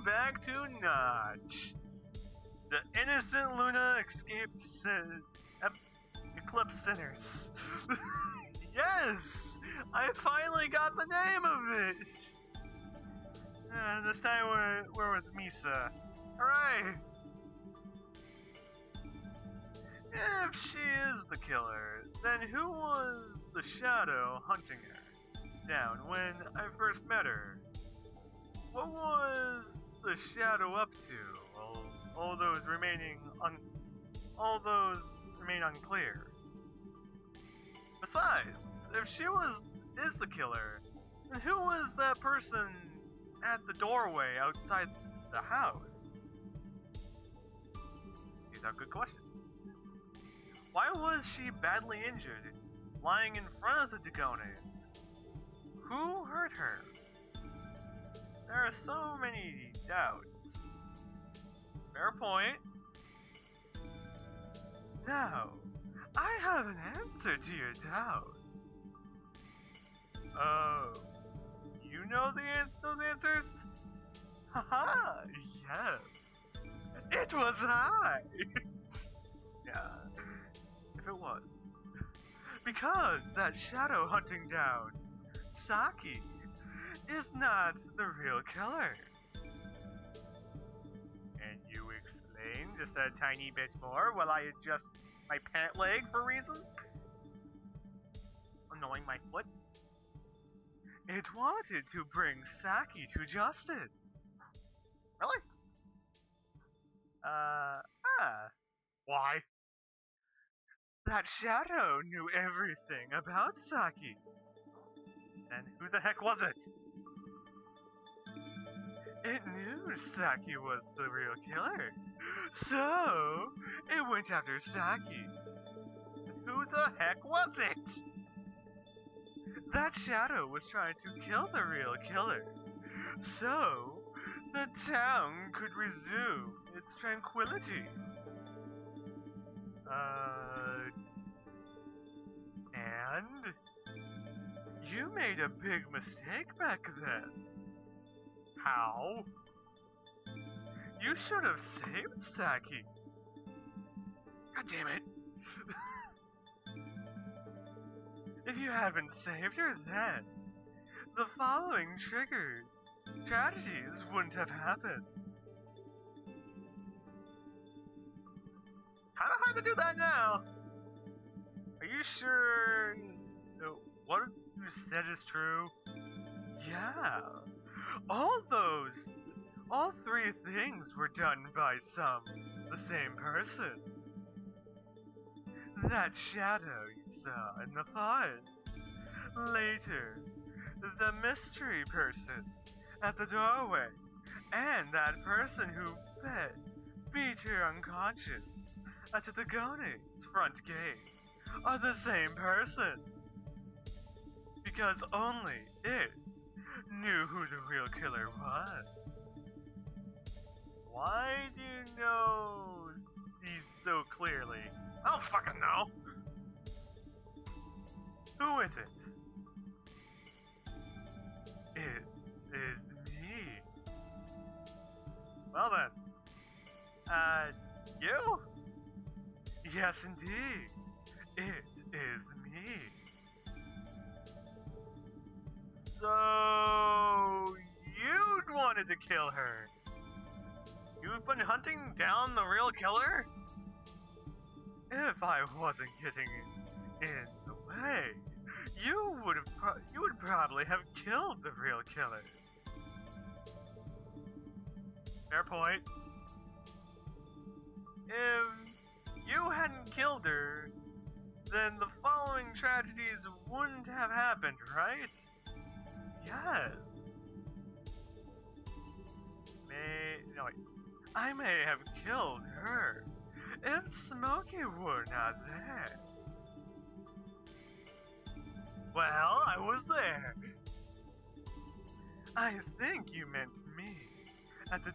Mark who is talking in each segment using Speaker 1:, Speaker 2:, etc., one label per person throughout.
Speaker 1: back to Notch. The innocent Luna escaped Eclipse Sinners. Yes! I finally got the name of it! This time we're with Misa. Hooray! If she is the killer, then who was the shadow hunting her down when I first met her? What was the shadow up to? All those remain unclear. Besides, if she is the killer, then who was that person at the doorway outside the house? These are good questions. Why was she badly injured, lying in front of the Dagones? Who hurt her? There are so many doubts. Fair point. Now, I have an answer to your doubts. Oh, you know those answers? Haha, yes. It was I! Yeah, if it was. Because that shadow hunting down Saki is not the real killer. And you explain just a tiny bit more while I adjust my pant leg for reasons? Annoying my foot? It wanted to bring Saki to justice. Really? Why? That shadow knew everything about Saki. And who the heck was it? It knew Saki was the real killer. So, it went after Saki. Who the heck was it? That shadow was trying to kill the real killer. So, the town could resume its tranquility. And you made a big mistake back then. How? You should have saved Saki. God damn it. If you haven't saved her then, the following tragedies wouldn't have happened. Kinda hard to do that now. Are you sure what you said is true? Yeah. All three things were done by the same person. That shadow you saw in the forest. Later, the mystery person at the doorway, and that person who beat her unconscious at the Dagone's front gate are the same person. Because only it knew who the real killer was. Why do you know these so clearly? I don't fucking know. Who is it? It is me. Well then. You? Yes, indeed. It is me. So, you wanted to kill her. You've been hunting down the real killer? If I wasn't getting in the way, you would probably have killed the real killer. Fair point. If you hadn't killed her, then the following tragedies wouldn't have happened, right? Yes. I may have killed her if Smokey were not there. Well, I was there. I think you meant me at the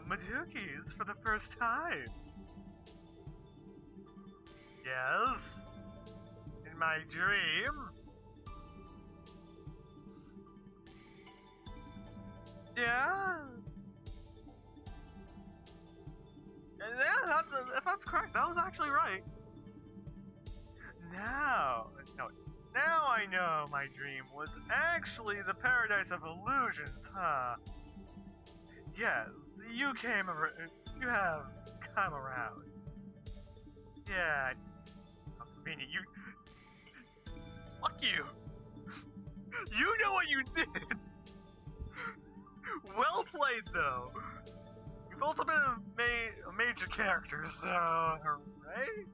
Speaker 1: Maduki's for the first time. Yes, in my dream. Yeah. if I'm correct, that was actually right. Now, no, now I know my dream was actually the paradise of illusions, huh? Yes, you came around. You have come around. Yeah, convenient. You, fuck you. You know what you did. Well played, though. You've also been a major character, so hooray!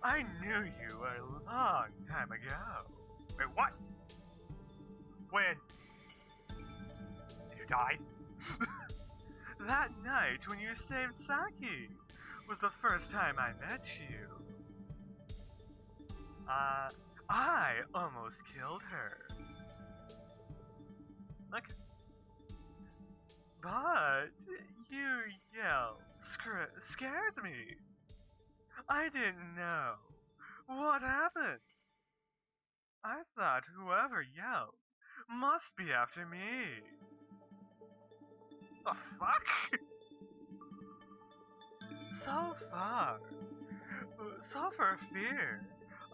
Speaker 1: I knew you a long time ago. Wait, what? When? Did you die? That night when you saved Saki was the first time I met you. I almost killed her. Look. But you yelled, scared me. I didn't know. What happened? I thought whoever yelled must be after me. The fuck? So for fear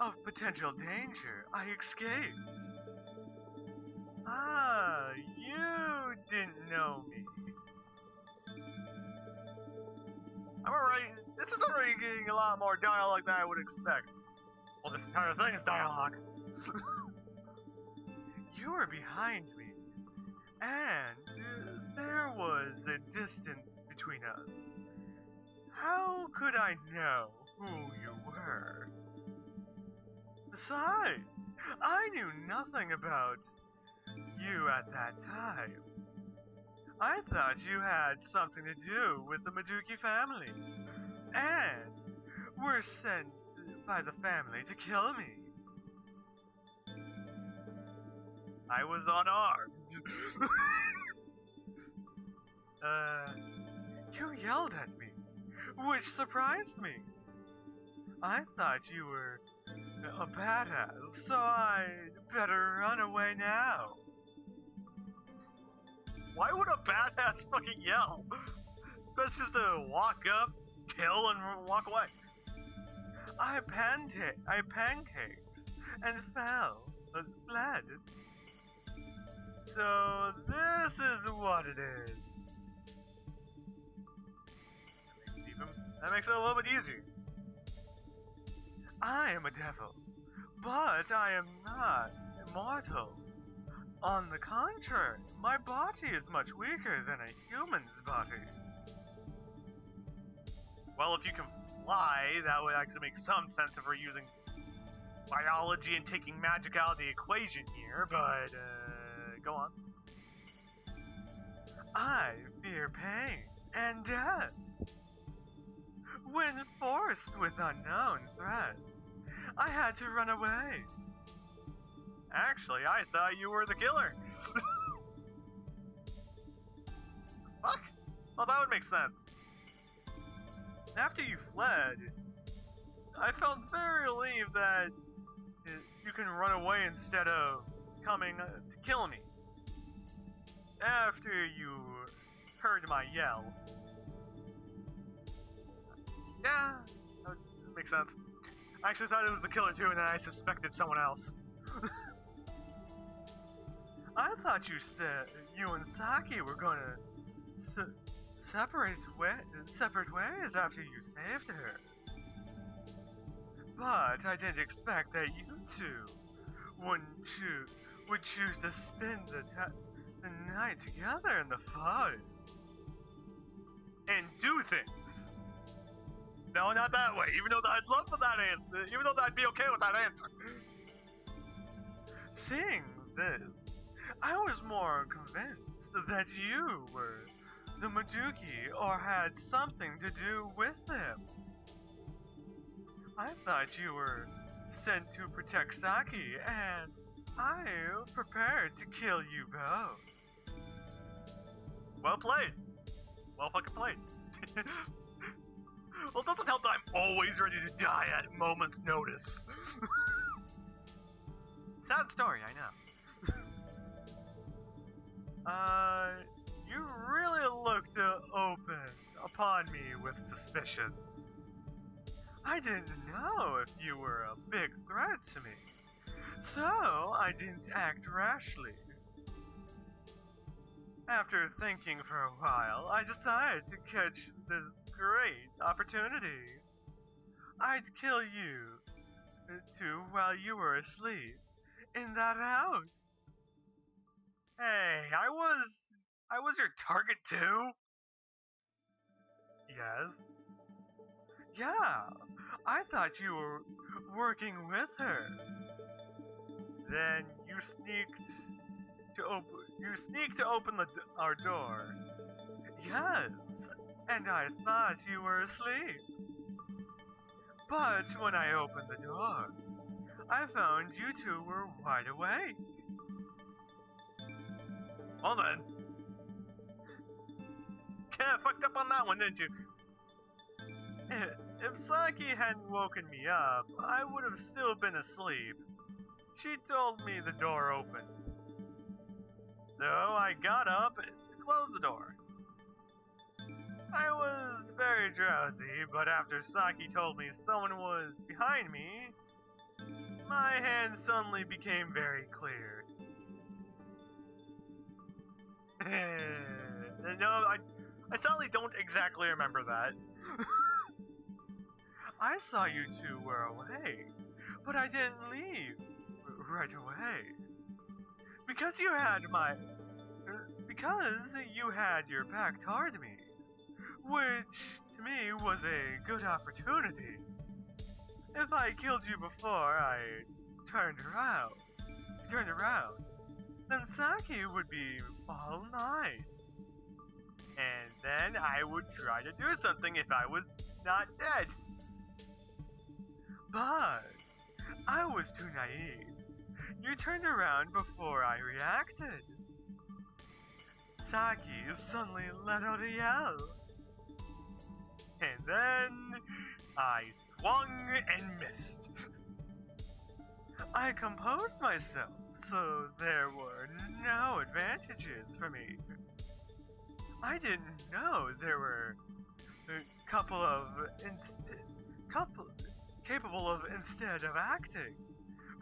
Speaker 1: of potential danger, I escaped. Ah, you didn't know me. I'm alright. This is already getting a lot more dialogue than I would expect. Well, this entire thing is dialogue. You were behind me, and there was a distance between us. How could I know who you were? Besides, I knew nothing about you at that time. I thought you had something to do with the Maduki family, and were sent by the family to kill me. I was unarmed. You yelled at me, which surprised me. I thought you were a badass, so I'd better run away now. Why would a badass fucking yell? Best just to walk up, kill, and walk away. I pancaked and fled. So this is what it is. That makes it a little bit easier. I am a devil, but I am not immortal. On the contrary, my body is much weaker than a human's body. Well, if you can fly, that would actually make some sense if we're using biology and taking magic out of the equation here, but, go on. I fear pain and death. When forced with unknown threats, I had to run away. Actually, I thought you were the killer. Fuck? Well, that would make sense. After you fled, I felt very relieved that you can run away instead of coming to kill me. After you heard my yell. Yeah, that would make sense. I actually thought it was the killer too, and then I suspected someone else. I thought you said you and Saki were gonna separate ways after you saved her. But I didn't expect that you two would choose to spend the night together in the fun and do things. No, not that way. Even though I'd love for that answer, even though I'd be okay with that answer. Seeing this, I was more convinced that you were the Maduki or had something to do with them. I thought you were sent to protect Saki, and I prepared to kill you both. Well played. Well fucking played. Well, it doesn't help that I'm always ready to die at a moment's notice. Sad story, I know. You really looked open upon me with suspicion. I didn't know if you were a big threat to me, so I didn't act rashly. After thinking for a while, I decided to catch this great opportunity. I'd kill you, too, while you were asleep in that house. Hey, I was your target too? Yes. Yeah, I thought you were working with her. Then you sneaked to open our door. Yes, and I thought you were asleep. But when I opened the door, I found you two were wide awake. Hold on. Kinda fucked up on that one, didn't you? If Saki hadn't woken me up, I would have still been asleep. She told me the door opened. So I got up and closed the door. I was very drowsy, but after Saki told me someone was behind me, my hands suddenly became very clear. No, I suddenly don't exactly remember that. I saw you two were awake, but I didn't leave right away. Because you had your back toward me, which to me was a good opportunity. If I killed you before I turned around, then Saki would be all mine. And then I would try to do something if I was not dead. But I was too naive. You turned around before I reacted. Saki suddenly let out a yell. And then I swung and missed. I composed myself, so there were no advantages for me. I didn't know there were a couple capable of instead of acting.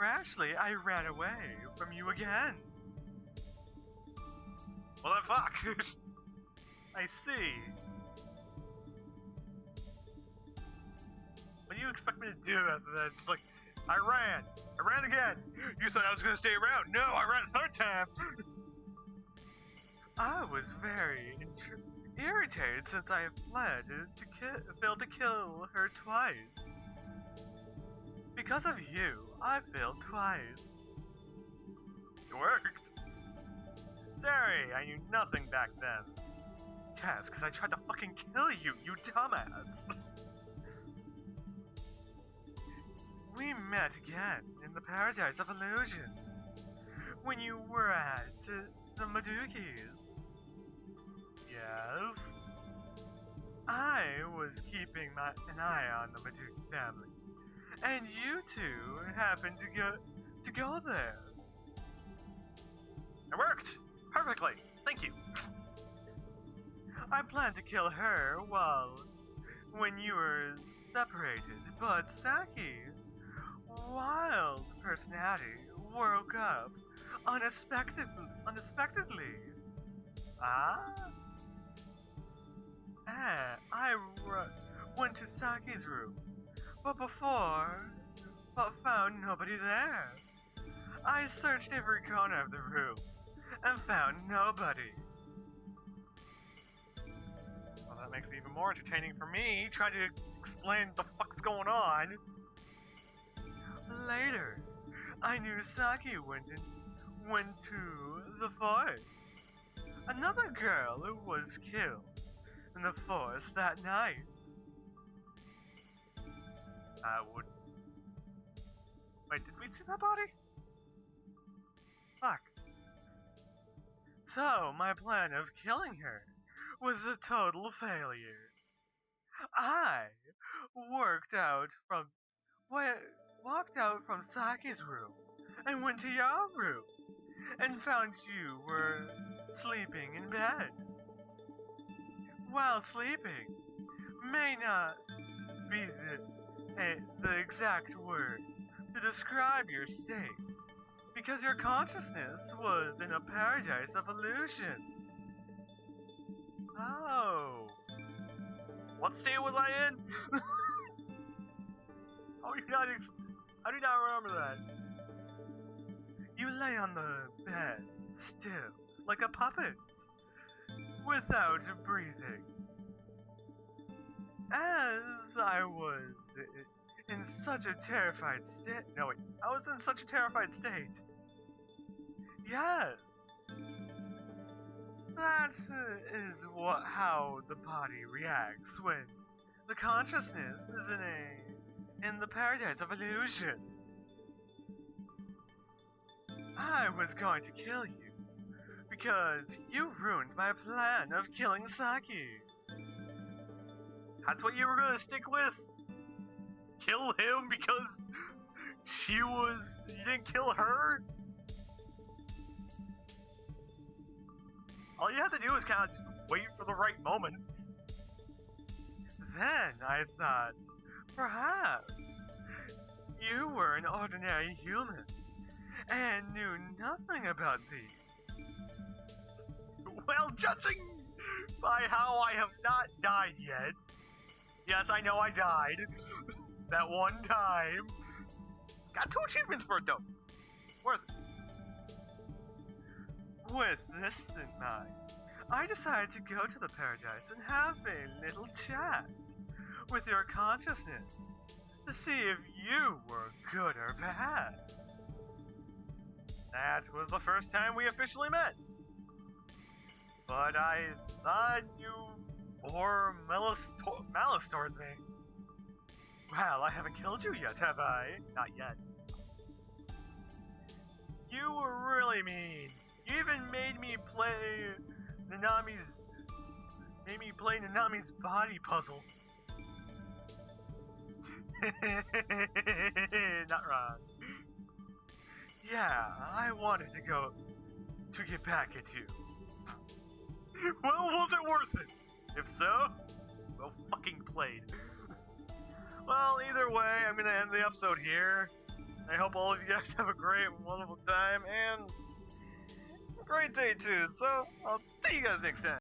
Speaker 1: Rashly, I ran away from you again. Well then fuck. I see. What do you expect me to do after that? It's like, I ran again. You thought I was gonna stay around. No, I ran a third time. I was very irritated since I failed to kill her twice. Because of you, I failed twice. It worked. Sorry, I knew nothing back then. Yes, because I tried to fucking kill you, you dumbass. We met again in the Paradise of Illusion when you were at the Madukis. Yes. I was keeping an eye on the Maduki family, and you two happened to go there. It worked perfectly. Thank you. I planned to kill her when you were separated, but Saki's wild personality woke up unexpectedly. I went to Saki's room, but found nobody there. I searched every corner of the room and found nobody. Well, that makes it even more entertaining for me, trying to explain what the fuck's going on. Later, I knew Saki went to the forest. Another girl was killed in the forest that night. Wait, did we see that body? Fuck. So, my plan of killing her was a total failure. I walked out from Saki's room and went to your room and found you were sleeping in bed. While sleeping may not be the exact word to describe your state, because your consciousness was in a paradise of illusion. Oh. What state was I in? How do you not remember that? You lay on the bed, still, like a puppet, without breathing. As I was in such a terrified state. No, wait. I was in such a terrified state. Yes. That is how the body reacts when the consciousness is in the paradise of illusion. I was going to kill you because you ruined my plan of killing Saki. That's what you were gonna stick with? Kill him because you didn't kill her? All you have to do is kind of wait for the right moment. Then I thought, perhaps you were an ordinary human and knew nothing about these. Well, judging by how I have not died yet, yes, I know I died that one time. Got 2 achievements for it though. Worth it. With this in mind, I decided to go to the paradise and have a little chat with your consciousness to see if you were good or bad. That was the first time we officially met. But I thought you bore malice towards me. Well, I haven't killed you yet, have I? Not yet. You were really mean. You even made me play Nanami's body puzzle. Not wrong. Yeah, I wanted to get back at you. Well, was it worth it? If so, well fucking played. Well, either way, I'm gonna end the episode here. I hope all of you guys have a great, wonderful time, and a great day too, so I'll see you guys next time.